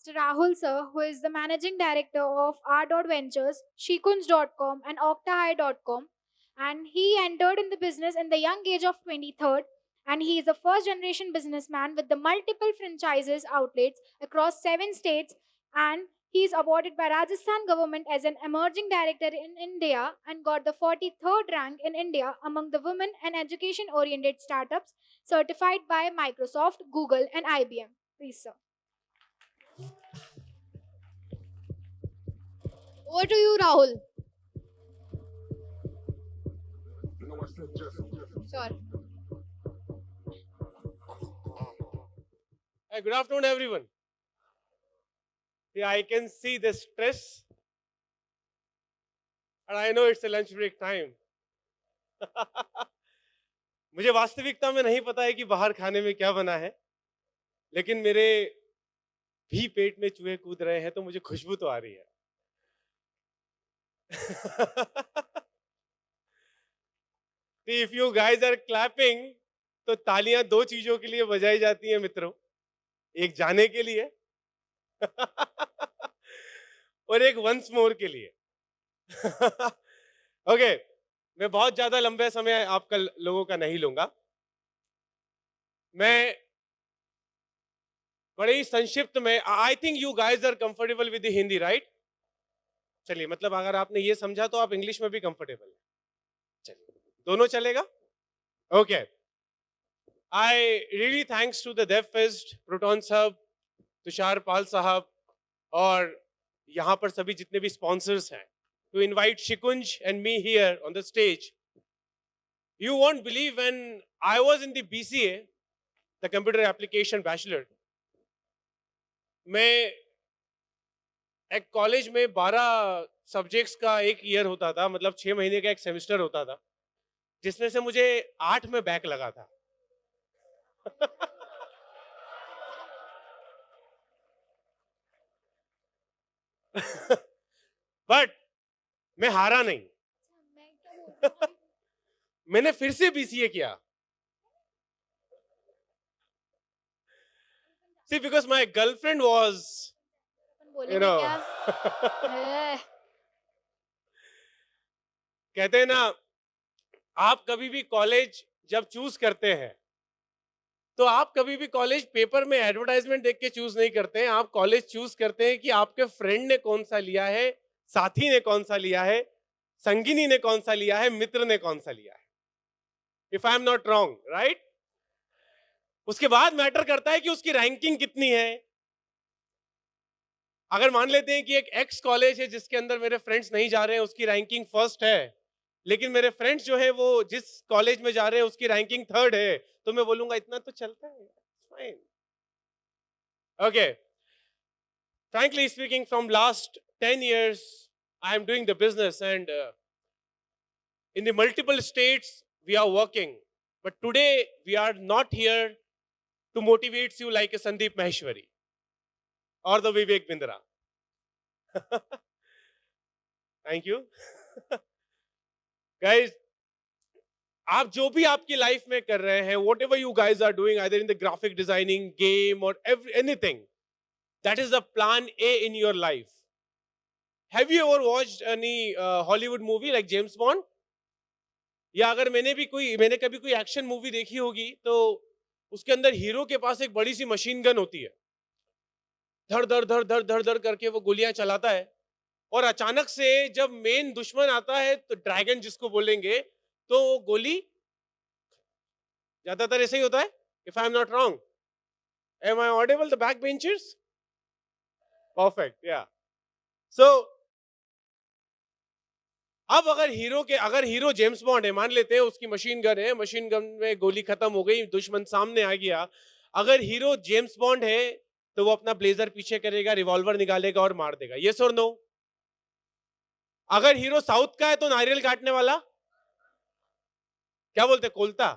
Mr. Rahul sir, who is the managing director of R. Ventures, Shikunj.com, and Octahigh.com. And he entered in the business in the young age of 23rd. And he is a first generation businessman with the multiple franchises outlets across 7 states. And he is awarded by Rajasthan government as an emerging director in India and got the 43rd rank in India among the women and education oriented startups certified by Microsoft, Google, and IBM. Please, sir. Over to you, Rahul. Sure. Hi, good afternoon, everyone. Yeah, I can see the stress, and I know it's a lunch break time. मुझे वास्तविकता में नहीं पता है कि बाहर खाने में क्या बना है, लेकिन मेरे भी पेट में चूहे कूद रहे हैं तो मुझे खुशबू तो आ रही है. If you guys are clapping, तो तालियां दो चीजों के लिए बजाई जाती हैं मित्रों. एक जाने के लिए और एक वंस मोर के लिए. ओके, मैं बहुत ज्यादा लंबे समय आपका लोगों का नहीं लूंगा. मैं बड़े ही संक्षिप्त में, I think you guys are comfortable with the Hindi, right? चलिए, मतलब अगर आपने ये समझा तो आप इंग्लिश में भी कंफर्टेबल है. चलिए, दोनों चलेगा. Okay, I really thanks to the dev fest, प्रोटॉन साहब, तुषार पाल साहब और यहाँ पर सभी जितने भी स्पॉन्सर्स हैं, to invite Shikunj and me here on the stage. You won't believe, when I was in the BCA, the Computer Application Bachelor, मैं एक कॉलेज में 12 सब्जेक्ट्स का एक ईयर होता था, मतलब 6 महीने का एक सेमेस्टर होता था, जिसमें से मुझे 8 में बैक लगा था. बट मैं हारा नहीं. मैंने फिर से बीसीए किया. See, because my girlfriend was, you know, कहते हैं ना, आप कभी भी कॉलेज जब चूज करते हैं तो आप कभी भी कॉलेज पेपर में एडवर्टाइजमेंट देख के चूज नहीं करते हैं. आप कॉलेज चूज करते हैं कि आपके फ्रेंड ने कौन सा लिया है, साथी ने कौन सा लिया है, संगिनी ने कौन सा लिया है, मित्र ने कौन सा लिया है. If I am not wrong, right? उसके बाद मैटर करता है कि उसकी रैंकिंग कितनी है. अगर मान लेते हैं कि एक एक्स कॉलेज है जिसके अंदर मेरे फ्रेंड्स नहीं जा रहे हैं, उसकी रैंकिंग फर्स्ट है, लेकिन मेरे फ्रेंड्स जो है वो जिस कॉलेज में जा रहे हैं उसकी रैंकिंग थर्ड है, तो मैं बोलूंगा इतना तो चलता है, fine. Okay, frankly speaking, from last 10 years I am doing the business, and in the multiple states we are working, but today we are not here to motivate you like a Sandeep Maheshwari or the Vivek Bindra. Thank you. Guys, आप जो भी आपकी life में कर रहे हैं, whatever you guys are doing, either in the graphic designing, game or anything, that is the plan A in your life. Have you ever watched any Hollywood movie like James Bond? या अगर मैंने कभी कोई action movie देखी होगी तो उसके अंदर हीरो के पास एक बड़ी सी मशीन गन होती है. धड़ धड़ धड़ धड़ धड़ धड़ करके वो गोलियां चलाता है, और अचानक से जब मेन दुश्मन आता है, तो ड्रैगन जिसको बोलेंगे, तो वो गोली, ज्यादातर ऐसे ही होता है. If I am not wrong, am I audible? The back benchers, perfect, yeah. So अब अगर हीरो जेम्स बॉन्ड है, मान लेते हैं उसकी मशीन गन है, मशीन गन में गोली खत्म हो गई, दुश्मन सामने आ गया. अगर हीरो जेम्स बॉन्ड है तो वो अपना ब्लेजर पीछे करेगा, रिवॉल्वर निकालेगा और मार देगा. यस और नो? अगर हीरो साउथ का है तो नारियल काटने वाला, क्या बोलते, कोलता,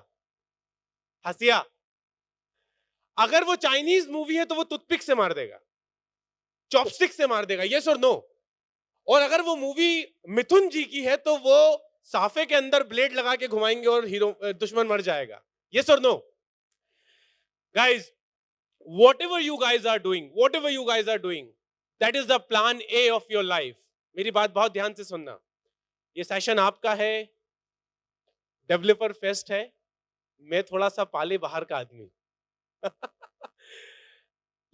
हसिया. अगर वो चाइनीज मूवी है तो वो टूथपिक से मार देगा, चॉपस्टिक से मार देगा. यस और नो? और अगर वो मूवी मिथुन जी की है तो वो साफे के अंदर ब्लेड लगा के घुमाएंगे और हीरो दुश्मन मर जाएगा. यस और no? Guys, whatever you guys are doing, that is the plan A of your life. मेरी बात बहुत ध्यान से सुनना. ये सेशन आपका है, डेवलपर फेस्ट है, मैं थोड़ा सा पाले बाहर का आदमी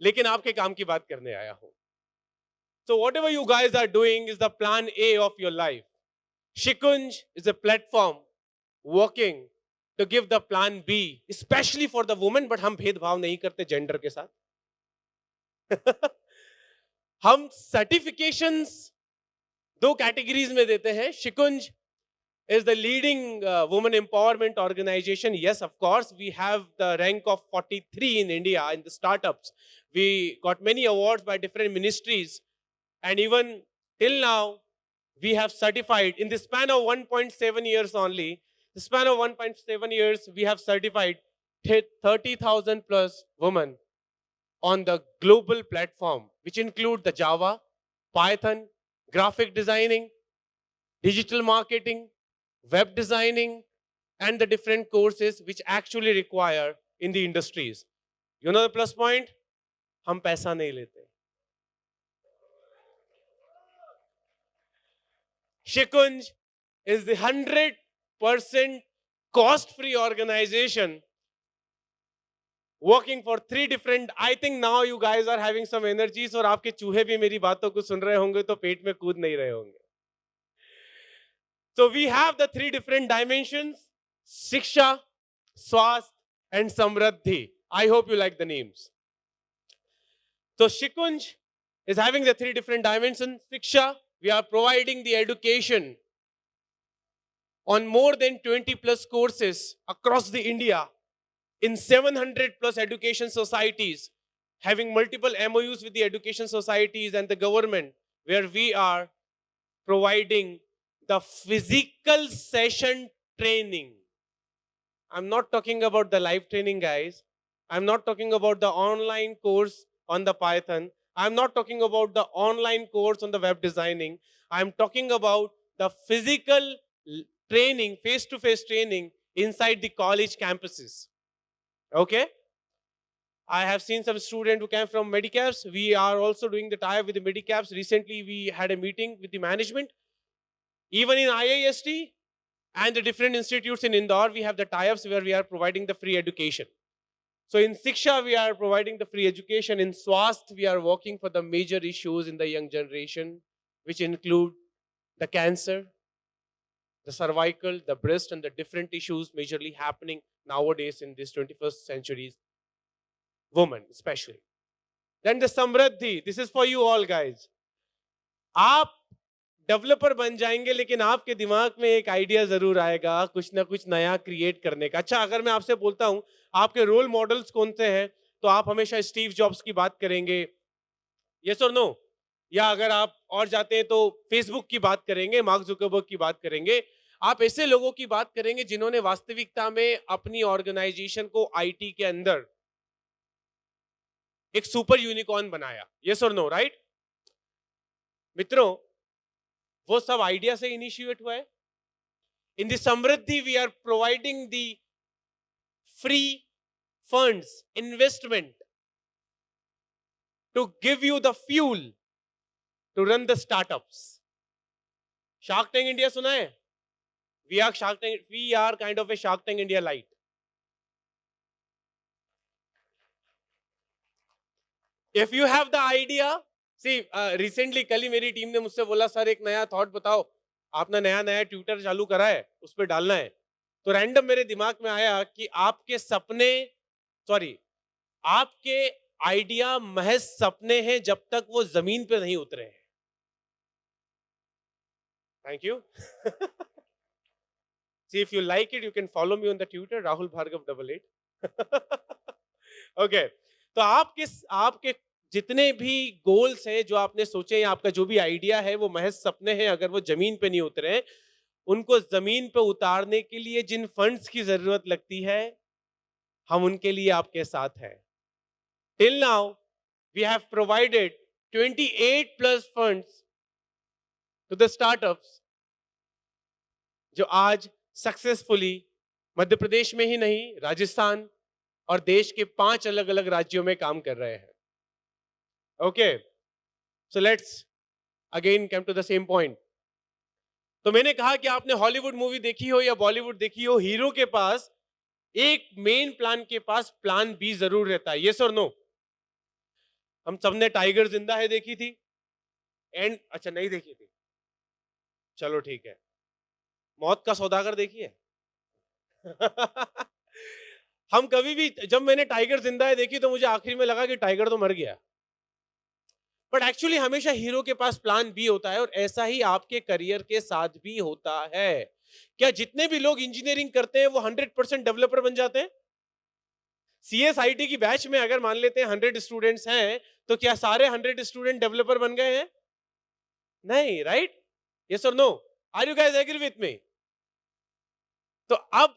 लेकिन आपके काम की बात करने आया हूं. So whatever you guys are doing is the plan A of your life. Shikunj is a platform working to give the plan B, especially for the women, but हम भेदभाव नहीं करते जेंडर के साथ. हम सर्टिफिकेशंस दो कैटेगरीज में देते हैं. Shikunj is the leading women empowerment organization. Yes, of course, we have the rank of 43 in India in the startups. We got many awards by different ministries. And even till now, we have certified, in the span of 1.7 years only, we have certified 30,000 plus women on the global platform, which include the Java, Python, graphic designing, digital marketing, web designing, and the different courses which actually require in the industries. You know the plus point? हम पैसा नहीं लेते. Shikunj is the 100% cost-free organization working for 3 different. I think now you guys are having some energies और आपके चूहे भी मेरी बातों को सुन रहे होंगे तो पेट में कूद नहीं रहे होंगे. So we have the 3 different dimensions: Shiksha, Swasth, and Samriddhi. I hope you like the names. So Shikunj is having the 3 different dimensions. Shiksha, we are providing the education on more than 20 plus courses across the India in 700 plus education societies, having multiple MOUs with the education societies and the government, where we are providing the physical session training. I'm not talking about the live training, guys. I'm not talking about the online course on the Python. I'm not talking about the online course on the web designing. I'm talking about the physical training, face-to-face training inside the college campuses. Okay? I have seen some students who came from Medicaps. We are also doing the tie-up with the Medicaps. Recently, we had a meeting with the management. Even in IIST and the different institutes in Indore, we have the tie-ups where we are providing the free education. So in Shiksha, we are providing the free education. In Swasth, we are working for the major issues in the young generation, which include the cancer, the cervical, the breast, and the different issues majorly happening nowadays in this 21st century's women, especially. Then the Samriddhi, this is for you all guys. आप developer बन जाएंगे, लेकिन आपके दिमाग में एक idea जरूर आएगा कुछ ना कुछ नया क्रिएट करने का. अच्छा, अगर मैं आपसे बोलता हूं आपके रोल मॉडल्स कौन से हैं, तो आप हमेशा स्टीव जॉब्स की बात करेंगे. यस और नो? या अगर आप और जाते हैं तो फेसबुक की बात करेंगे, मार्क जुकरबर्ग की बात करेंगे. आप ऐसे लोगों की बात करेंगे जिन्होंने वास्तविकता में अपनी ऑर्गेनाइजेशन को आईटी के अंदर एक सुपर यूनिकॉर्न बनाया. यस और नो? राइट मित्रों, वो सब आइडिया से इनिशिएट हुआ है. In the Samriddhi we are providing the free funds, investment to give you the fuel to run the startups. Shark tank India सुना है? We are kind of a shark tank India lite. If you have the idea, recently कल ही मेरी team ने मुझसे बोला, sir एक नया थॉट बताओ, आपने नया ट्विटर चालू करा है, उस पर डालना है. तो रैंडम मेरे दिमाग में आया कि आपके आइडिया महज सपने हैं जब तक वो जमीन पे नहीं उतरे हैं. Thank you. See, if you like it, you can follow me on the Twitter, Rahul Bhargav 88. Okay. तो आपके जितने भी गोल्स हैं जो आपने सोचे हैं, आपका जो भी आइडिया है, वो महज सपने हैं अगर वो जमीन पे नहीं उतरे हैं. उनको जमीन पे उतारने के लिए जिन फंड्स की जरूरत लगती है, हम उनके लिए आपके साथ हैं. Till now we have provided 28 plus funds to the startups, जो आज सक्सेसफुली मध्य प्रदेश में ही नहीं, राजस्थान, और देश के 5 अलग अलग राज्यों में काम कर रहे हैं. Okay, so let's again come to the same point. तो मैंने कहा कि आपने हॉलीवुड मूवी देखी हो या बॉलीवुड देखी हो, हीरो के पास एक मेन प्लान के पास प्लान बी जरूर रहता है. यस और नो? हम सबने टाइगर जिंदा है देखी थी एंड अच्छा नहीं देखी थी, चलो ठीक है. मौत का सौदागर देखी है? हम कभी भी, जब मैंने टाइगर जिंदा है देखी तो मुझे आखिर में लगा कि टाइगर तो मर गया, बट एक्चुअली हमेशा हीरो के पास प्लान बी होता है. और ऐसा ही आपके करियर के साथ भी होता है. क्या जितने भी लोग इंजीनियरिंग करते हैं वो 100% डेवलपर बन जाते हैं? सीएसआईटी की बैच में अगर मान लेते हैं 100 स्टूडेंट्स हैं, तो क्या सारे 100 स्टूडेंट डेवलपर बन गए हैं? नहीं, राइट? यस और no? Are you guys agree with me? तो अब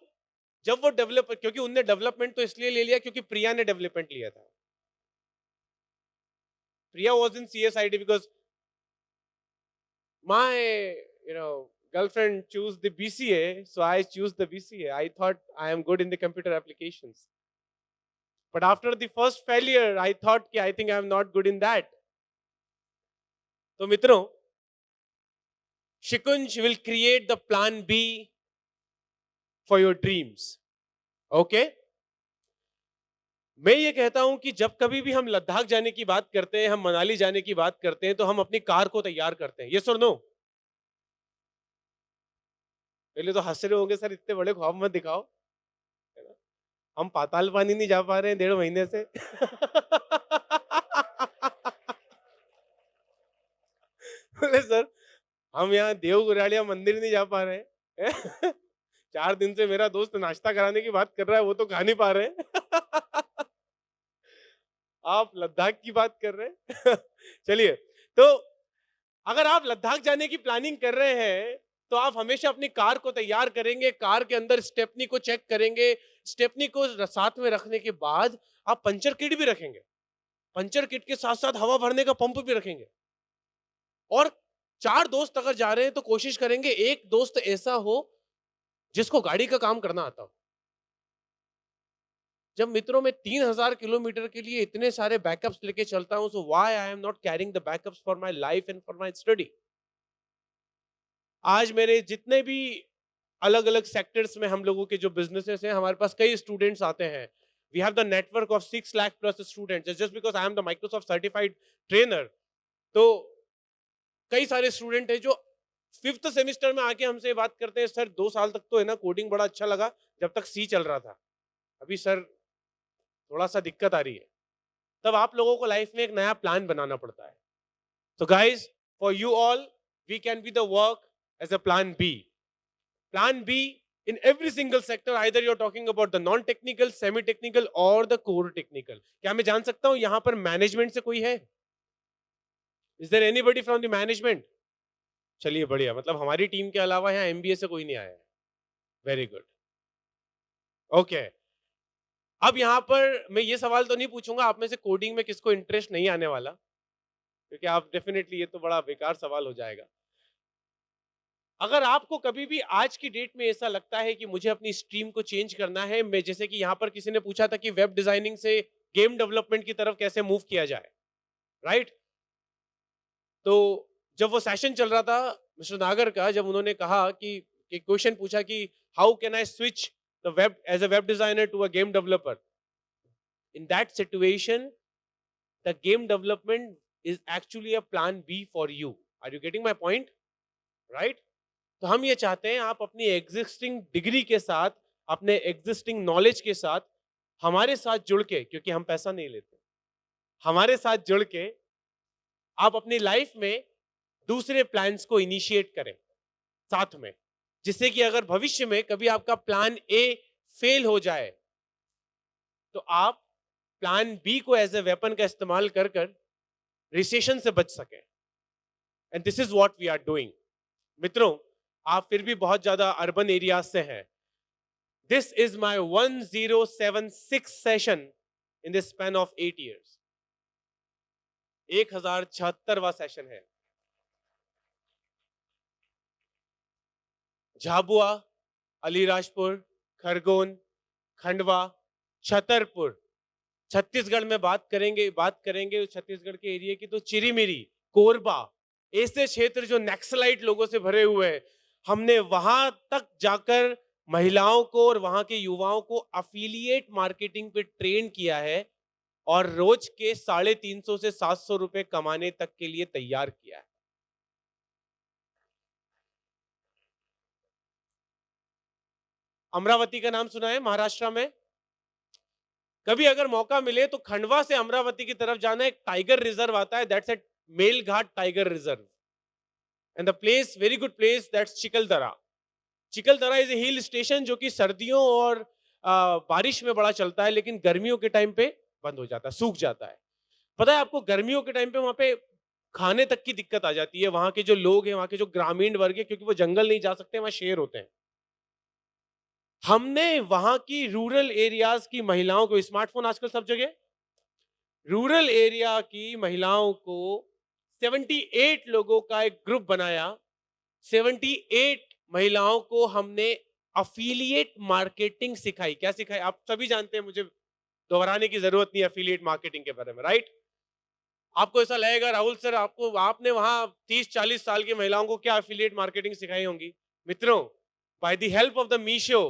जब वो डेवलपर, क्योंकि उनने डेवलपमेंट तो इसलिए ले लिया क्योंकि प्रिया ने डेवलपमेंट लिया था. Priya was in CSIT because my girlfriend choose the BCA, so I choose the BCA. I thought I am good in the computer applications, but after the first failure I thought कि I think I am not good in that. तो मित्रों, शिकुंज will create the plan B for your dreams. Okay? मैं ये कहता हूं कि जब कभी भी हम लद्दाख जाने की बात करते हैं, हम मनाली जाने की बात करते हैं, तो हम अपनी कार को तैयार करते हैं. यस और नो? पहले तो हंस रहे होंगे, सर इतने बड़े ख्वाब मत दिखाओ, है ना? हम पाताल पानी नहीं जा पा रहे हैं 1.5 महीने से. बोले सर हम यहाँ देव गुराड़िया मंदिर नहीं जा पा रहे हैं. 4 दिन से मेरा दोस्त नाश्ता कराने की बात कर रहा है, वो तो खा नहीं पा रहे हैं. आप लद्दाख की बात कर रहे हैं. चलिए, तो अगर आप लद्दाख जाने की प्लानिंग कर रहे हैं तो आप हमेशा अपनी कार को तैयार करेंगे, कार के अंदर स्टेपनी को चेक करेंगे, स्टेपनी को साथ में रखने के बाद आप पंचर किट भी रखेंगे, पंचर किट के साथ साथ हवा भरने का पंप भी रखेंगे. और 4 दोस्त अगर जा रहे हैं तो कोशिश करेंगे एक दोस्त ऐसा हो जिसको गाड़ी का काम करना आता हो. जब मित्रों में 3000 किलोमीटर के लिए इतने सारे बैकअप्स लेके चलता हूं, so why I am not carrying the backups for my life and for my study. आज मेरे जितने भी अलग अलग सेक्टर्स में हम लोगों के जो बिजनेसेस हैं, हमारे पास कई स्टूडेंट्स आते हैं. We have the network of 6 lakh plus students just because I am the Microsoft certified trainer. तो कई सारे स्टूडेंट हैं जो 5th सेमेस्टर में आके हमसे बात करते हैं, सर 2 साल तक तो है ना कोडिंग बड़ा अच्छा लगा जब तक सी चल रहा था, अभी सर थोड़ा सा दिक्कत आ रही है. तब आप लोगों को लाइफ में एक नया प्लान बनाना पड़ता है. तो guys, for you all, we can be the work as a plan B. Plan B in every single sector, either you're talking about the non technical, semi technical or the core technical. क्या मैं जान सकता हूं यहां पर management से कोई है? Is there anybody from the management? चलिए बढ़िया, मतलब हमारी टीम के अलावा यहाँ एमबीए से कोई नहीं आया है. Very good. ओके, अब यहां पर मैं ये सवाल तो नहीं पूछूंगा आप में से कोडिंग में किसको इंटरेस्ट नहीं आने वाला, क्योंकि आप डेफिनेटली, ये तो बड़ा बेकार सवाल हो जाएगा. अगर आपको कभी भी आज की डेट में ऐसा लगता है कि मुझे अपनी स्ट्रीम को चेंज करना है, मैं जैसे कि यहाँ पर किसी ने पूछा था कि वेब डिजाइनिंग से गेम डेवलपमेंट की तरफ कैसे मूव किया जाए, राइट? तो जब वो सेशन चल रहा था मिस्टर नागर का, जब उन्होंने कहा कि क्वेश्चन पूछा कि how can I switch the web as a web designer to a game developer, in that situation the game development is actually a plan B for you. Are you getting my point? Right? तो हम ये चाहते हैं आप अपनी existing degree के साथ, अपने एग्जिस्टिंग नॉलेज के साथ हमारे साथ जुड़ के, क्योंकि हम पैसा नहीं लेते, हमारे साथ जुड़ के आप अपनी लाइफ में दूसरे प्लान्स को इनिशिएट करें साथ में, जिससे कि अगर भविष्य में कभी आपका प्लान ए फेल हो जाए तो आप प्लान बी को एज ए वेपन का इस्तेमाल कर रिसेशन से बच सकें. And this is what we are doing. मित्रों, आप फिर भी बहुत ज्यादा अर्बन एरियाज से हैं. This is my 1076 session in the span of 8 years. 1076वां सेशन है. झाबुआ, अलीराजपुर, खरगोन, खंडवा, छतरपुर, छत्तीसगढ़ में बात करेंगे छत्तीसगढ़ के एरिया की, तो चिरीमिरी, कोरबा, ऐसे क्षेत्र जो नक्सलाइट लोगों से भरे हुए हैं, हमने वहां तक जाकर महिलाओं को और वहां के युवाओं को अफिलिएट मार्केटिंग पे ट्रेन किया है और रोज के 350 से 700 रुपए कमाने तक के लिए तैयार किया है। अमरावती का नाम सुना है महाराष्ट्र में? कभी अगर मौका मिले तो खंडवा से अमरावती की तरफ जाना, एक टाइगर रिजर्व आता है, that's at Melghat tiger reserve, and the place, very good place, that's Chikhaldara. Chikhaldara is a hill station जो कि सर्दियों और बारिश में बड़ा चलता है, लेकिन गर्मियों के टाइम पे बंद हो जाता है, सूख जाता है। पता है आपको, गर्मियों के टाइम पे वहां पे खाने तक की दिक्कत आ जाती है। वहां के जो लोग हैं, वहां के जो ग्रामीण वर्ग है, क्योंकि वो जंगल नहीं जा सकते, वहां शेर होते हैं। हमने वहां की रूरल एरियाज की महिलाओं को, स्मार्टफोन आजकल सब जगह, रूरल एरिया की महिलाओं को 78 लोगों का एक ग्रुप बनाया। 78 महिलाओं को हमने अफिलिएट मार्केटिंग सिखाई। क्या सिखाई? आप सभी जानते हैं, मुझे दोहराने की जरूरत नहीं अफिलिएट मार्केटिंग के बारे में, राइट? आपको ऐसा लगेगा राहुल सर, आपने वहां 30-40 साल की महिलाओं को क्या अफिलिएट मार्केटिंग सिखाई होंगी? मित्रों, by the help of the Meesho,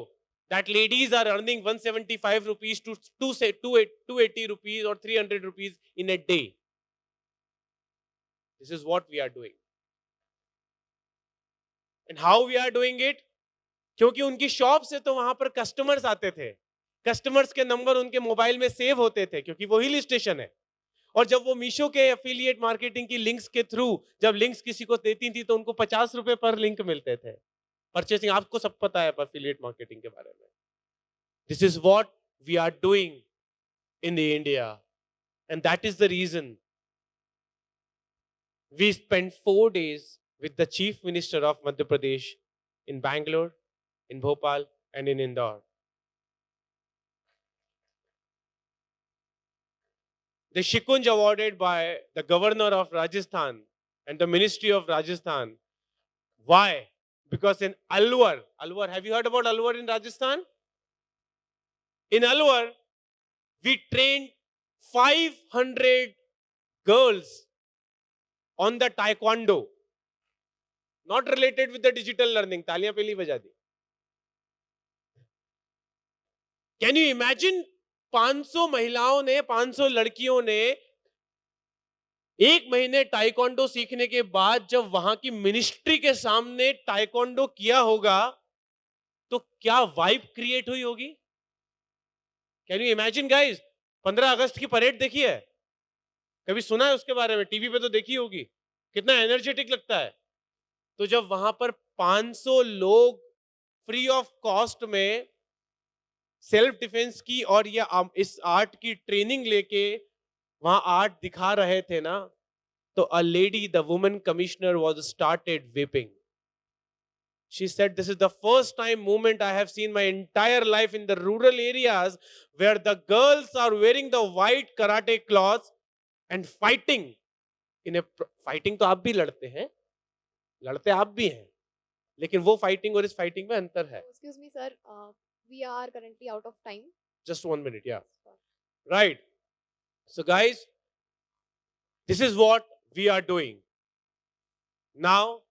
that ladies are earning 175 rupees to 280 rupees or 300 rupees in a day. This is what we are doing. And how we are doing it? क्योंकि उनकी shop से तो वहां पर customers आते थे, customers के number उनके मोबाइल में सेव होते थे, क्योंकि वो हिल स्टेशन है। और जब वो मीशो के एफिलिएट मार्केटिंग की लिंक्स के थ्रू जब लिंक्स किसी को देती थी, तो उनको 50 रुपए पर लिंक मिलते थे। परचेसिंग, आपको सब पता है एफिलिएट मार्केटिंग के बारे में। This is what we are doing in the India, and that is the reason we spent 4 days with the Chief Minister of Madhya Pradesh in Bangalore, in Bhopal, and in Indore. The Shikunj awarded by the Governor of Rajasthan and the Ministry of Rajasthan. Why? Because in Alwar, have you heard about Alwar in Rajasthan? In Alwar, we trained 500 girls on the taekwondo, not related with the digital learning. तालियां पहली बजा दी। Can you imagine? 500 महिलाओं ने, 500 लड़कियों ने 1 महीने taekwondo सीखने के बाद जब वहां की मिनिस्ट्री के सामने टाइकोंडो किया होगा, तो क्या वाइब क्रिएट हुई होगी? Can you imagine guys? 15 अगस्त की परेड देखी है? कभी सुना है उसके बारे में? टीवी पे तो देखी होगी, कितना एनर्जेटिक लगता है। तो जब वहां पर 500 लोग फ्री ऑफ कॉस्ट में सेल्फ डिफेंस की और ये इस आर्ट की ट्रेनिंग लेके वहां आर्ट दिखा रहे थे ना, तो a lady, the women commissioner was started weeping. She said, this is the first time moment I have seen my entire life in the rural areas where the girls are wearing the white karate cloths and fighting. fighting तो आप भी लड़ते हैं, लड़ते आप भी हैं, लेकिन वो फाइटिंग और इस फाइटिंग में अंतर है। Excuse me, sir. We are currently out of time. Just 1 minute, yeah. Right. So guys, this is what we are doing. Now,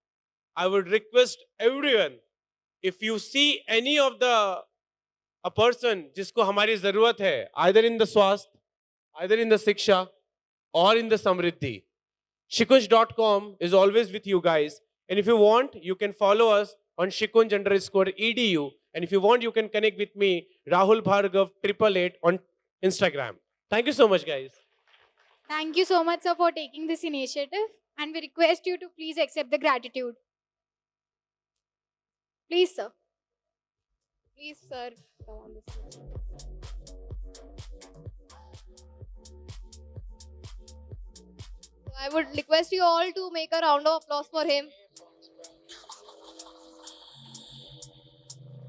I would request everyone, if you see any of a person जिसको हमारी जरूरत है, either in the स्वास्थ्य, either in the शिक्षा, or in the Samriddhi, shikunj.com is always with you guys. And if you want, you can follow us on shikunj_edu. And if you want, you can connect with me, Rahul Bhargav 888 on Instagram. Thank you so much, guys. Thank you so much, sir, for taking this initiative. And we request you to please accept the gratitude. Please, sir. Please, sir, come on this side. So I would request you all to make a round of applause for him.